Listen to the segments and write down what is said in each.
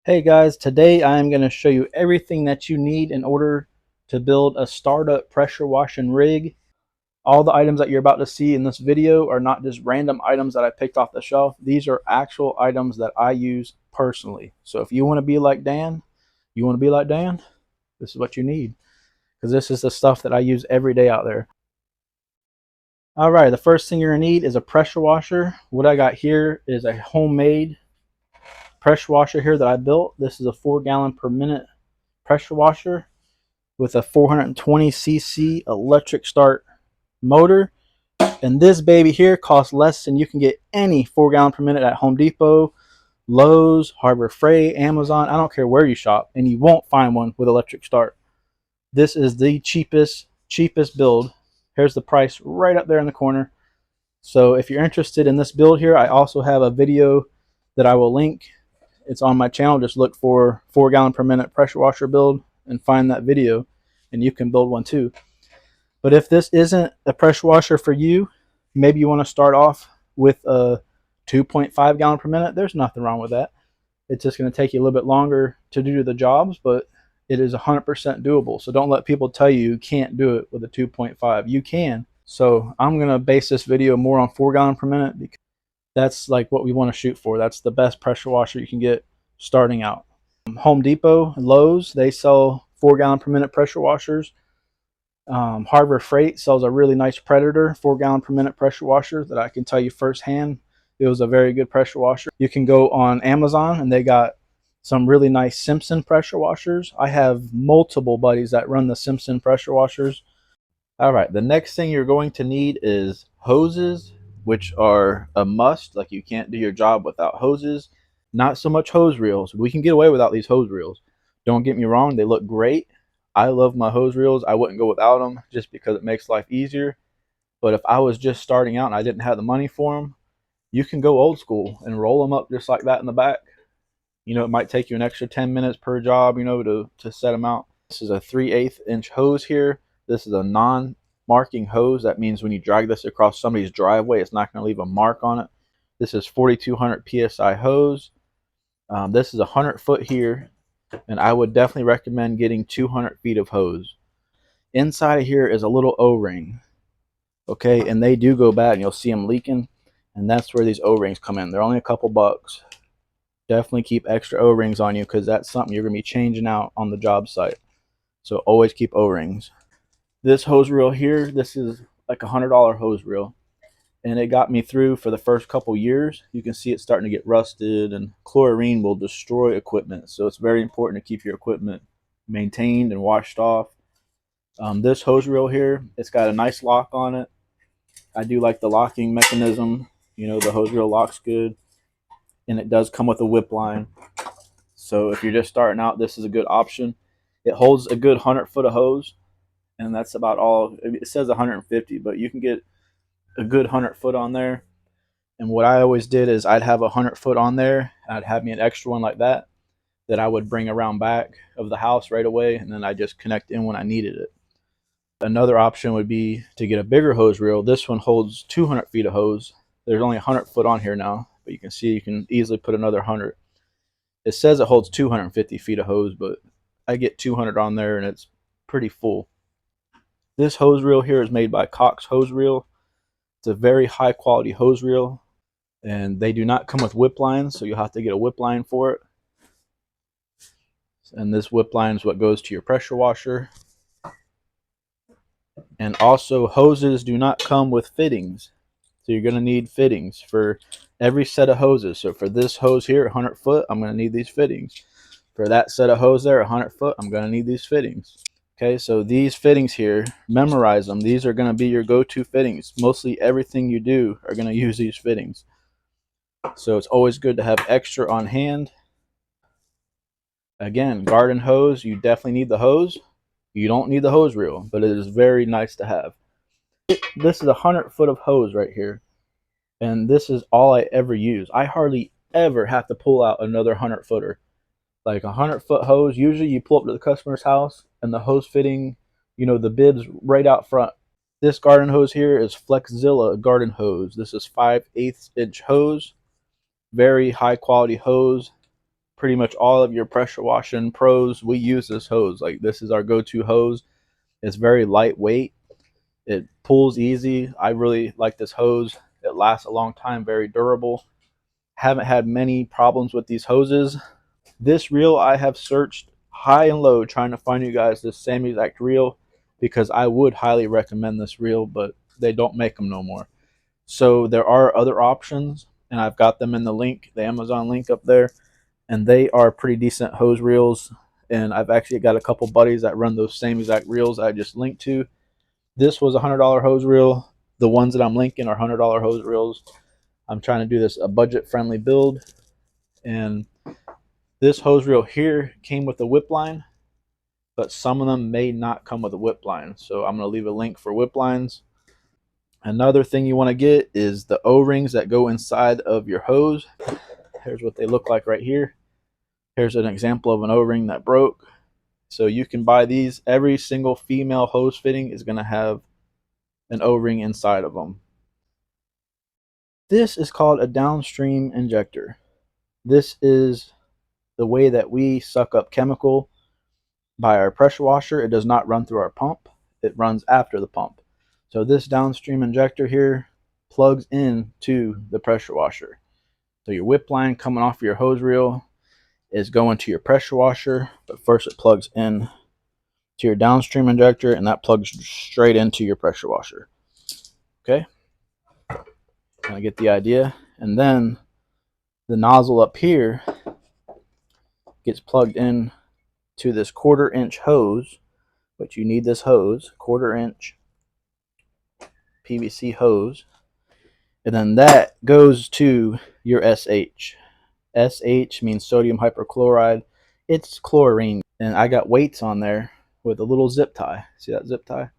Hey guys, today I am going to show you everything that you need in order to build a startup pressure washing rig. All the items that you're about to see in this video are not just random items that I picked off the shelf. These are actual items that I use personally. So if you want to be like Dan, this is what you need, because this is the stuff that I use every day out there. All right, the first thing you're going to need is a pressure washer. What I got here is a homemade pressure washer here that I built. This is a 4 gallon per minute pressure washer with a 420cc electric start motor. And this baby here costs less than you can get any 4 gallon per minute at Home Depot, Lowe's, Harbor Freight, Amazon. I don't care where you shop, and you won't find one with electric start. This is the cheapest build. Here's the price right up there in the corner. So if you're interested in this build here, I also have a video that I will link. It's on my channel. Just look for 4 gallon per minute pressure washer build and find that video, and you can build one too. But if this isn't a pressure washer for you, maybe you want to start off with a 2.5 gallon per minute. There's nothing wrong with that. It's just going to take you a little bit longer to do the jobs, but it is 100% doable. So don't let people tell you you can't do it with a 2.5. You can. So I'm going to base this video more on 4 gallon per minute because that's like what we want to shoot for. That's the best pressure washer you can get starting out. Home Depot, Lowe's, they sell 4 gallon per minute pressure washers. Harbor Freight sells a really nice Predator 4 gallon per minute pressure washer that I can tell you firsthand. It was a very good pressure washer. You can go on Amazon and they got some really nice Simpson pressure washers. I have multiple buddies that run the Simpson pressure washers. All right, the next thing you're going to need is hoses, which are a must. Like, you can't do your job without hoses. Not so much hose reels. We can get away without these hose reels. Don't get me wrong, they look great. I love my hose reels. I wouldn't go without them just because it makes life easier. But if I was just starting out and I didn't have the money for them, you can go old school and roll them up just like that in the back. You know, it might take you an extra 10 minutes per job, you know, to set them out. This is a 3/8 inch hose here. This is a non-marking hose. That means when you drag this across somebody's driveway, it's not going to leave a mark on it. This is 4,200 PSI hose. This is 100 foot here, and I would definitely recommend getting 200 feet of hose. Inside of here is a little O-ring, okay, and they do go bad, and you'll see them leaking, and that's where these O-rings come in. They're only a couple bucks. Definitely keep extra O-rings on you because that's something you're going to be changing out on the job site. So always keep O-rings. This hose reel here, this is like $100 hose reel, and it got me through for the first couple years. You can see it's starting to get rusted, and chlorine will destroy equipment, so it's very important to keep your equipment maintained and washed off. This hose reel here, it's got a nice lock on it. I do like the locking mechanism. You know, the hose reel locks good, and it does come with a whip line. So if you're just starting out, this is a good option. It holds a good 100 foot of hose, and that's about all. It says 150, but you can get a good 100 foot on there. And what I always did is I'd have 100 foot on there. I'd have me an extra one like that I would bring around back of the house right away, and then I just connect in when I needed it. Another option would be to get a bigger hose reel. This one holds 200 feet of hose. There's only 100 foot on here now, but you can see you can easily put another 100. It says it holds 250 feet of hose, but I get 200 on there, and it's pretty full. This hose reel here is made by Cox Hose Reel. It's a very high quality hose reel, and they do not come with whip lines, so you'll have to get a whip line for it. And this whip line is what goes to your pressure washer. And also, hoses do not come with fittings, so you're going to need fittings for every set of hoses. So for this hose here, 100 foot, I'm going to need these fittings. For that set of hose there, 100 foot, I'm going to need these fittings. Okay, so these fittings here, memorize them. These are going to be your go-to fittings. Mostly everything you do are going to use these fittings. So it's always good to have extra on hand. Again, garden hose, you definitely need the hose. You don't need the hose reel, but it is very nice to have. This is 100 foot of hose right here, and this is all I ever use. I hardly ever have to pull out another 100 footer. Like 100 foot hose, usually you pull up to the customer's house and the hose fitting, you know, the bib's right out front. This garden hose here is Flexzilla garden hose. This is 5/8 inch hose, very high quality hose, pretty much all of your pressure washing pros, we use this hose. Like, this is our go-to hose. It's very lightweight. It pulls easy. I really like this hose. It lasts a long time, very durable. Haven't had many problems with these hoses. This reel, I have searched high and low trying to find you guys this same exact reel, because I would highly recommend this reel, but they don't make them no more. So there are other options, and I've got them in the link, the Amazon link up there, and they are pretty decent hose reels. And I've actually got a couple buddies that run those same exact reels I just linked to. This was a $100 hose reel. The ones that I'm linking are $100 hose reels. I'm trying to do this a budget-friendly build, and this hose reel here came with a whip line, but some of them may not come with a whip line. So I'm going to leave a link for whip lines. Another thing you want to get is the O-rings that go inside of your hose. Here's what they look like right here. Here's an example of an O-ring that broke. So you can buy these. Every single female hose fitting is going to have an O-ring inside of them. This is called a downstream injector. This is the way that we suck up chemical by our pressure washer. It does not run through our pump. It runs after the pump. So this downstream injector here plugs into the pressure washer. So your whip line coming off your hose reel is going to your pressure washer, but first it plugs in to your downstream injector, and that plugs straight into your pressure washer. Okay, I get the idea. And then the nozzle up here gets plugged in to this 1/4 inch hose, but you need this hose, 1/4 inch PVC hose, and then that goes to your SH. SH means sodium hypochlorite. It's chlorine, and I got weights on there with a little zip tie. See that zip tie?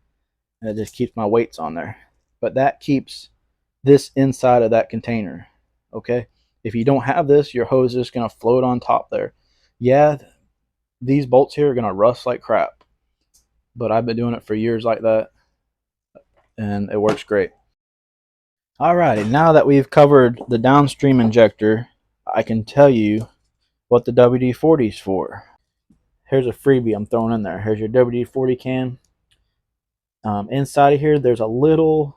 And it just keeps my weights on there. But that keeps this inside of that container. Okay, if you don't have this, your hose is going to float on top there. Yeah, these bolts here are going to rust like crap, but I've been doing it for years like that, and it works great. Alrighty, now that we've covered the downstream injector, I can tell you what the WD-40 is for. Here's a freebie I'm throwing in there. Here's your WD-40 can. Inside of here, there's a little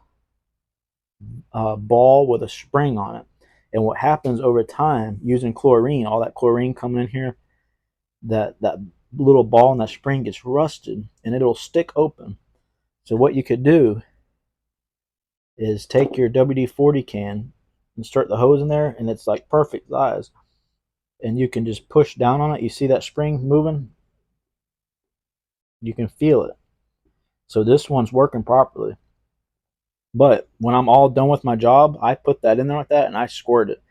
ball with a spring on it. And what happens over time, using chlorine, all that chlorine coming in here, that little ball and that spring gets rusted, and it'll stick open. So what you could do is take your WD-40 can and start the hose in there, and it's like perfect size, and you can just push down on it. You see that spring moving? You can feel it. So this one's working properly. But when I'm all done with my job, I put that in there like that, and I squirt it.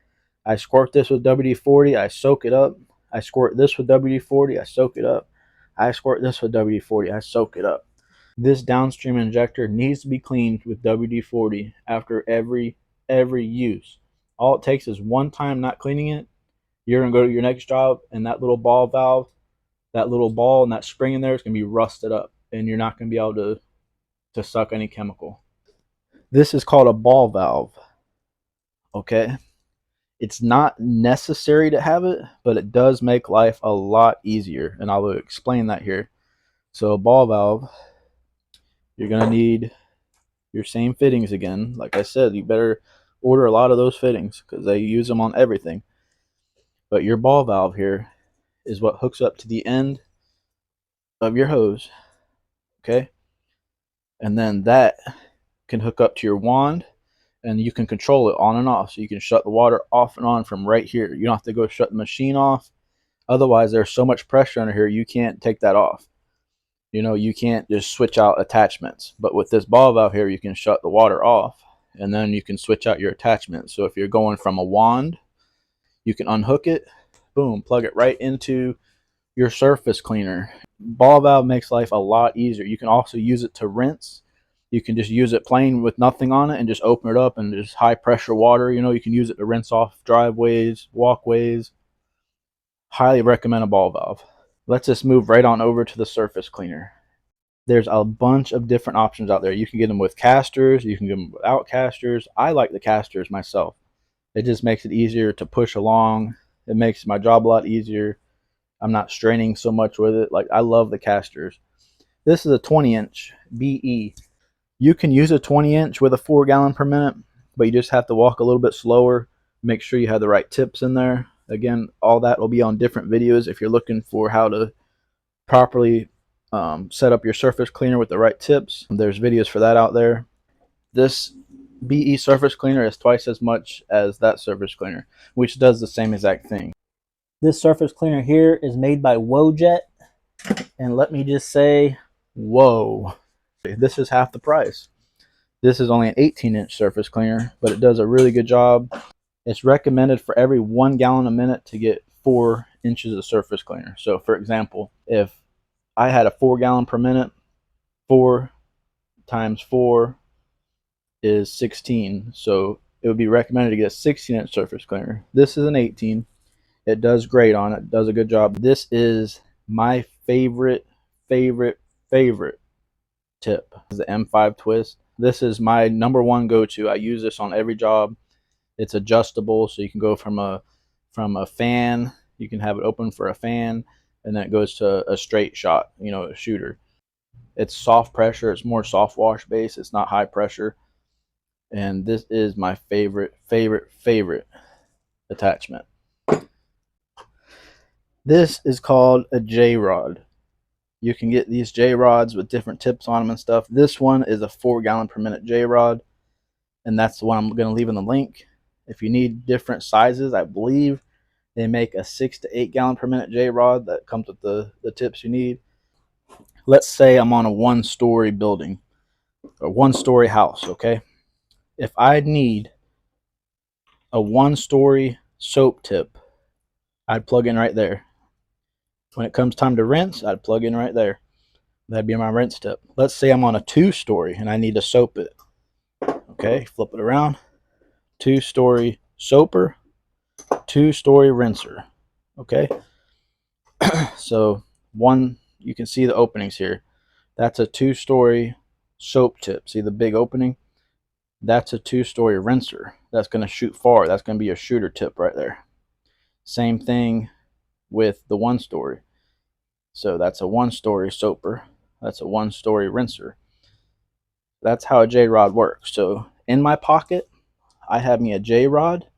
I squirt this with WD-40, I soak it up. I squirt this with WD-40, I soak it up. I squirt this with WD-40, I soak it up. This downstream injector needs to be cleaned with WD-40 after every use. All it takes is one time not cleaning it. You're going to go to your next job, and that little ball valve, that little ball and that spring in there is going to be rusted up, and you're not going to be able to suck any chemical. This is called a ball valve. Okay? It's not necessary to have it, but it does make life a lot easier, and I will explain that here. So a ball valve, you're going to need your same fittings again. Like I said, you better order a lot of those fittings because they use them on everything. But your ball valve here is what hooks up to the end of your hose. Okay? And then that can hook up to your wand, and you can control it on and off. So you can shut the water off and on from right here. You don't have to go shut the machine off. Otherwise, there's so much pressure under here, you can't take that off. You know, you can't just switch out attachments. But with this ball valve here, you can shut the water off, and then you can switch out your attachments. So if you're going from a wand, you can unhook it, boom, plug it right into your surface cleaner. Ball valve makes life a lot easier. You can also use it to rinse. You can just use it plain with nothing on it and just open it up and just high pressure water. You know, you can use it to rinse off driveways, walkways. Highly recommend a ball valve. Let's just move right on over to the surface cleaner. There's a bunch of different options out there. You can get them with casters. You can get them without casters. I like the casters myself. It just makes it easier to push along. It makes my job a lot easier. I'm not straining so much with it. Like, I love the casters. This is a 20-inch BE. You can use a 20-inch with a 4 gallon per minute, but you just have to walk a little bit slower. Make sure you have the right tips in there. Again, all that will be on different videos if you're looking for how to properly set up your surface cleaner with the right tips. There's videos for that out there. This BE surface cleaner is twice as much as that surface cleaner, which does the same exact thing. This surface cleaner here is made by Wojet, and let me just say, whoa, this is half the price. This is only an 18-inch surface cleaner, but it does a really good job. It's recommended for every 1 gallon a minute to get 4 inches of surface cleaner. So for example, if I had a 4 gallon per minute, 4 times 4 is 16. So it would be recommended to get a 16-inch surface cleaner. This is an 18. It does great on it. It does a good job. This is my favorite tip. This is the M5 twist. This is my #1 go-to. I use this on every job. It's adjustable, so you can go from a fan. You can have it open for a fan, and then it goes to a straight shot, you know, a shooter. It's soft pressure. It's more soft wash base. It's not high pressure. And this is my favorite attachment. This is called a J-Rod. You can get these J-Rods with different tips on them and stuff. This one is a 4 gallon per minute J-Rod, and that's the one I'm going to leave in the link. If you need different sizes, I believe they make a 6 to 8 gallon per minute J-Rod that comes with the tips you need. Let's say I'm on a 1-story building, a 1-story house, okay? If I need a 1-story soap tip, I'd plug in right there. When it comes time to rinse, I'd plug in right there. That'd be my rinse tip. Let's say I'm on a 2-story and I need to soap it. Okay, flip it around. 2-story soaper, 2-story rinser. Okay, so you can see the openings here. That's a 2-story soap tip. See the big opening? That's a 2-story rinser. That's going to shoot far. That's going to be a shooter tip right there. Same thing with the 1-story. So that's a 1-story soaper. That's a 1-story rinser. That's how a J-Rod works. So in my pocket, I have me a J-Rod,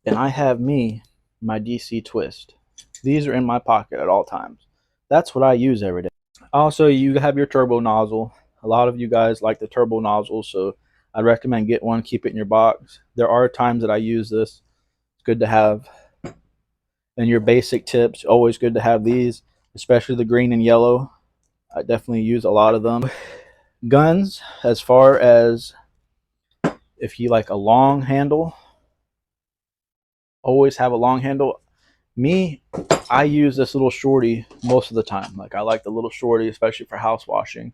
and I have me my DC twist. These are in my pocket at all times. That's what I use every day. Also, you have your turbo nozzle. A lot of you guys like the turbo nozzle, so I'd recommend get one, keep it in your box. There are times that I use this. It's good to have. And your basic tips, always good to have these, especially the green and yellow. I definitely use a lot of them. Guns, as far as if you like a long handle, always have a long handle. Me, I use this little shorty most of the time. Like, I like the little shorty, especially for house washing.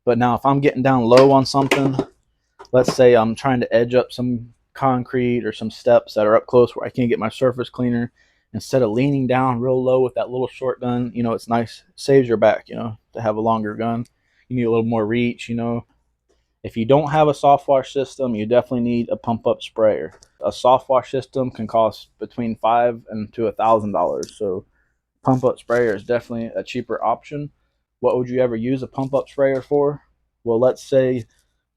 But now if I'm getting down low on something, let's say I'm trying to edge up some concrete or some steps that are up close where I can't get my surface cleaner, instead of leaning down real low with that little short gun, you know, it's nice, saves your back, you know, to have a longer gun. You need a little more reach, you know. If you don't have a soft wash system, you definitely need a pump up sprayer. A soft wash system can cost between $500 and $1,000. So pump up sprayer is definitely a cheaper option. What would you ever use a pump up sprayer for? Well, let's say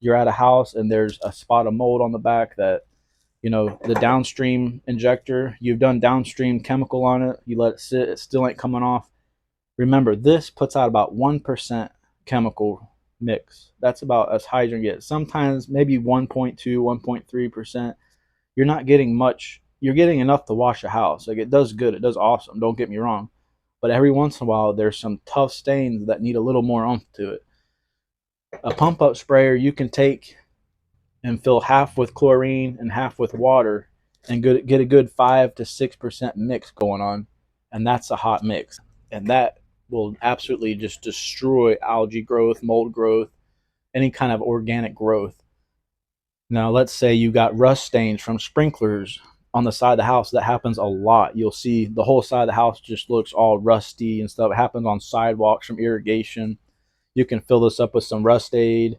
you're at a house and there's a spot of mold on the back that, you know, the downstream injector, you've done downstream chemical on it, you let it sit, it still ain't coming off. Remember, this puts out about 1% chemical mix. That's about as high as you can get. Sometimes maybe 1.2, 1.3%. You're not getting much. You're getting enough to wash a house. Like, it does good. It does awesome. Don't get me wrong. But every once in a while, there's some tough stains that need a little more oomph to it. A pump up sprayer you can take and fill half with chlorine and half with water and get a good 5 to 6% mix going on. And that's a hot mix. And that will absolutely just destroy algae growth, mold growth, any kind of organic growth. Now, let's say you got rust stains from sprinklers on the side of the house. That happens a lot. You'll see the whole side of the house just looks all rusty and stuff. It happens on sidewalks from irrigation. You can fill this up with some Rust Aid.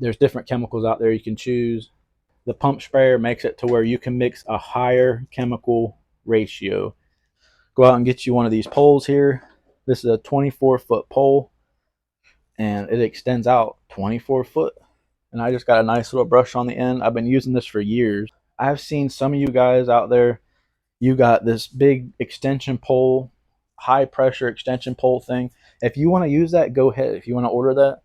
There's different chemicals out there you can choose. The pump sprayer makes it to where you can mix a higher chemical ratio. Go out and get you one of these poles here. This is a 24-foot pole, and it extends out 24 foot. And I just got a nice little brush on the end. I've been using this for years. I've seen some of you guys out there, you got this big extension pole, high pressure extension pole thing. If you want to use that, go ahead. If you want to order that,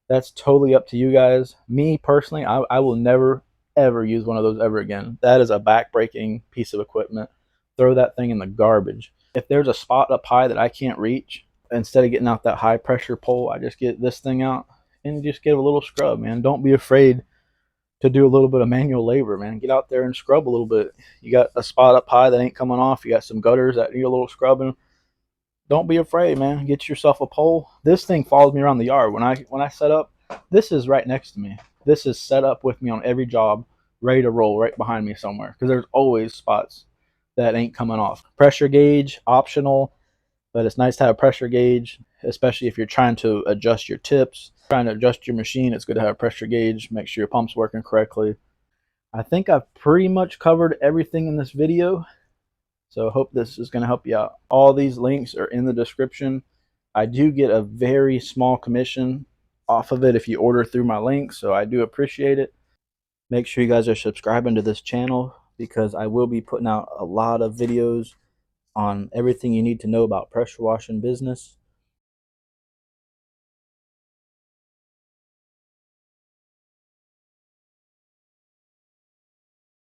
that's totally up to you guys. Me personally, I will never ever use one of those ever again. That is a back-breaking piece of equipment. Throw that thing in the garbage. If there's a spot up high that I can't reach, instead of getting out that high pressure pole, I just get this thing out and just give a little scrub, man. Don't be afraid to do a little bit of manual labor, man. Get out there and scrub a little bit. You got a spot up high that ain't coming off. You got some gutters that need a little scrubbing. Don't be afraid, man. Get yourself a pole. This thing follows me around the yard. When I set up, this is right next to me. This is set up with me on every job, ready to roll right behind me somewhere, because there's always spots that ain't coming off. Pressure gauge, optional, but it's nice to have a pressure gauge, especially if you're trying to adjust your tips, trying to adjust your machine. It's good to have a pressure gauge, make sure your pump's working correctly. I think I've pretty much covered everything in this video, so I hope this is going to help you out. All these links are in the description. I do get a very small commission off of it if you order through my link, so I do appreciate it. Make sure you guys are subscribing to this channel, because I will be putting out a lot of videos on everything you need to know about pressure washing business.